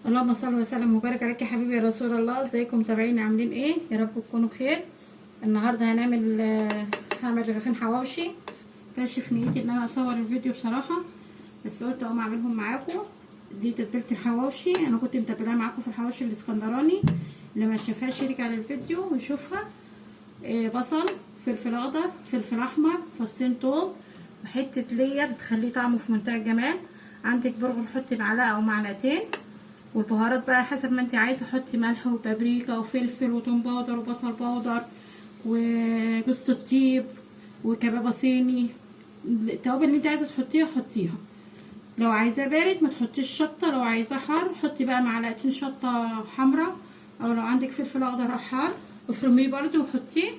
اللهم صل وسلم وبارك عليك يا حبيبي يا رسول الله. ازيكم متابعين؟ عاملين ايه؟ يا رب تكونوا بخير. النهارده هعمل رغيفين حواوشي. كاشف نيتي ان انا اصور الفيديو بصراحه، بس قلت اقوم اعملهم معاكم. دي تتبيله الحواوشي، انا كنت متبلاها معاكم في الحواوشي الاسكندراني. اللي ما شافهاش يرجع للفيديو ويشوفها. بصل، فلفل اخضر، فلفل احمر، فصين توم، وحته ليا بتخليه طعمه في منتهى الجمال. عندك برغل حطي معلقه او معلقتين، والبهارات بقى حسب ما انت عايزه. حطي ملح وبابريكا وفلفل وتوم باودر وبصل باودر وجوز الطيب وكبابه صيني. التوابل اللي انت عايزه تحطيها حطيها. لو عايزاه بارد ما تحطيش شطه، لو عايزاه حار حطي بقى معلقتين شطه حمراء، او لو عندك فلفل اخضر حار افرميه برده وحطيه،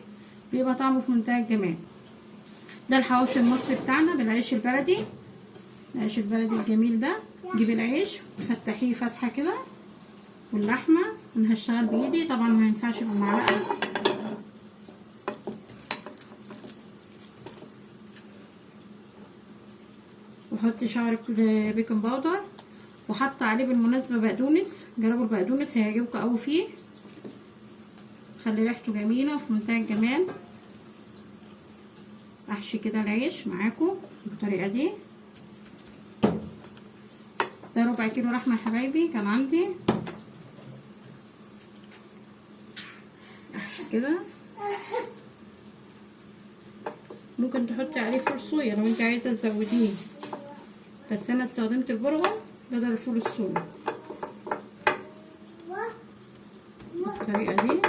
بيبقى طعمه في منتهى الجمال. ده الحواوشي المصري بتاعنا بالعيش البلدي، العيش البلدي الجميل ده. جيبي العيش وفتحيه فتحه كده، واللحمه انا هشتغل بايدي طبعا، ما ينفعش بالمعلقه. وحطي شعرة بيكنج باودر، وحط عليه بالمناسبه بقدونس. جربوا البقدونس هيعجبكم قوي فيه، خلي ريحته جميله وفي منتهى الجمال. احشي كده العيش معاكم بالطريقه دي. ده ربع كيلو لحمه يا حبايبي كان عندي. احشي كده. ممكن تحطي عليه فول صويا لو انت عايزه تزوديه، بس انا استخدمت البرغل بدل الفول الصويا بالطريقه دي.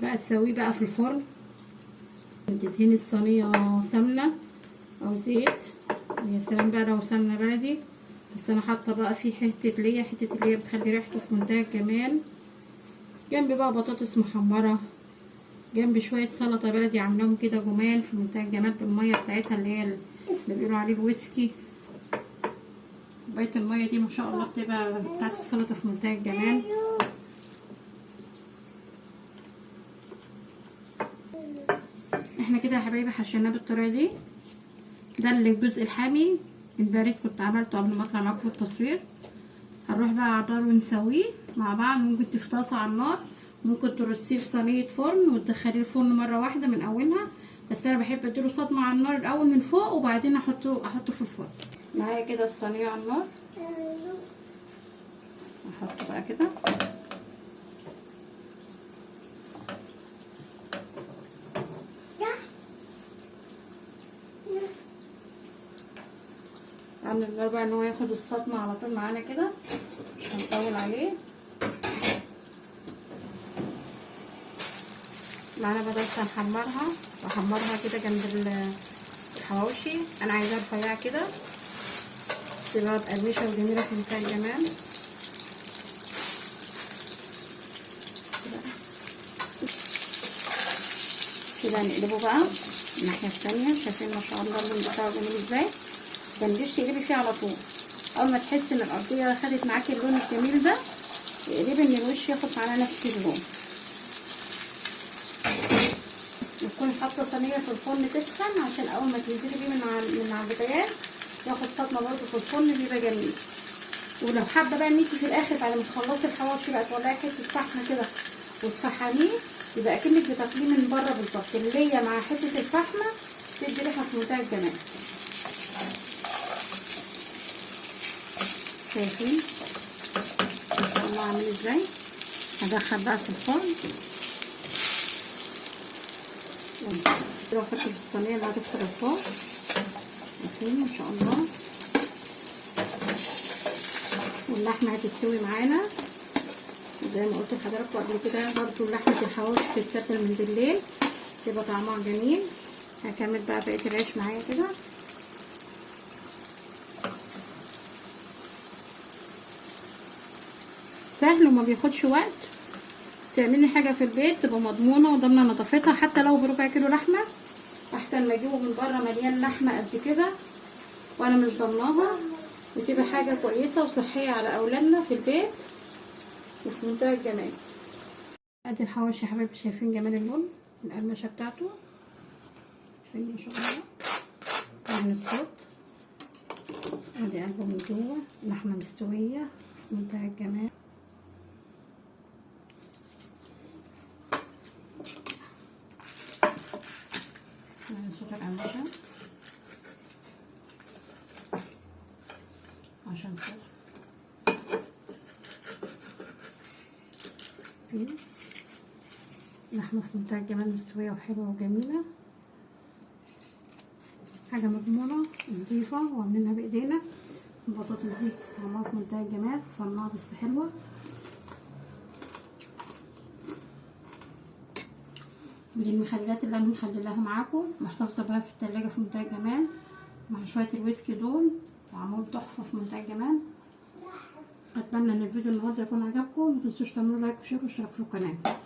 بقى تسويه بقى في الفرن، تدهني الصينيه سمنه او زيت. يا سلام بقى لو سمنه بلدي، بس انا حاطه بقى فيه حته اللي هي بتخلي ريحته في منتهى الجمال. جنبي بقى بطاطس محمره، جنبي شويه سلطه بلدي عاملاهم كده جمال في منتهى الجمال بالميه بتاعتها اللي بيقولوا عليه الويسكي. كوبايه الميه دي ما شاء الله بتبقى بتاعت السلطه في منتهى الجمال. احنا كده يا حبايبي حشيناه بالطريقه دي. ده الجزء الحامي البارد كنت عملته قبل ما اطلع معاكم في التصوير. هنروح بقى على النار ونسويه مع بعض. ممكن تفطسه على النار، ممكن ترصيه في صينيه فرن وتدخليه الفرن مره واحده من اولها، بس انا بحب اديله صدمه على النار الاول من فوق وبعدين احطه في الفرن. معايا كده الصينيه على النار، احطه بقى كده. عامل النار بقى ان هو ياخد الصدمه على طول معانا كده، مش هنطول عليه. معانا بطاطس هحمرها كده جنب الحواوشي. انا عايزاها رفيعه كده تبقى مقرمشه وجميله في منتهى الجمال. كده نقلبه بقى الناحيه الثانيه. شايفين ما شاء الله اللون بتاعه جميل ازاي؟ متنجيش تقلبي فيه على طول. اول ما تحسي ان الارضيه خدت معاكي اللون الجميل ده، اقلبي ان الوش ياخد معانا نفس اللون. وتكوني حاطه صينيه في الفرن تسخن، عشان اول ما تنزلي بيه من على البوتاجاز ياخد صدمه برده في الفرن، بيبقى جميل. ولو حابه بقى ان انتي في الاخر بعد ما تخلصي الحواوشي بقى تولعي حته فحم كده وتفحميه، يبقى اكنك بتاكليه من بره بالظبط. اللي مع حته الفحمه تدي ريحه في منتهى الجمال. شايفين ما شاء الله عامل ازاي؟ هدخل بقى في الفرن واحطه في الصينيه اللي هتدخل الفرن. شايفين ما شاء الله. واللحمه هتستوي معانا زي ما قلت لحضراتكم قبل كده. برضو لحمه الحواوشي بتتبل من بالليل تبقى طعمها جميل. هكمل بقى بقيه العيش معايا كده. سهل وما بياخدش وقت. تعملي حاجه في البيت تبقى مضمونه وضامنه نظافتها، حتى لو بربع كيلو لحمه احسن ما اجيبه من بره مليان لحمه قد كده وانا مش ضمناها. وتبقى حاجه كويسه وصحيه على اولادنا في البيت وفي منتهى الجمال. ادي الحواوشي يا حبايبي، شايفين جمال اللون القرمشه بتاعته؟ شايفين ما شاء الله من الصوت. ادي قلبه من جوه، لحمه مستويه في منتهى الجمال. من صوت القماشة عشان صوت فيه لحمة في منتهى الجمال، مستوية وحلوة وجميلة، حاجة مضمونة نضيفة وعاملينها بايدينا. البطاطس دي طعمها في منتهى الجمال، صناعة بس حلوة. ودي المخللات اللي انا مخللاها معاكم، محتفظة بها في التلاجة في منتهى الجمال، مع شوية الويسكي دول طعمهم تحفة في منتهى الجمال. اتمنى ان الفيديو النهارده يكون عجبكم، متنسوش تعملوا لايك وشير واشتراك في القناة.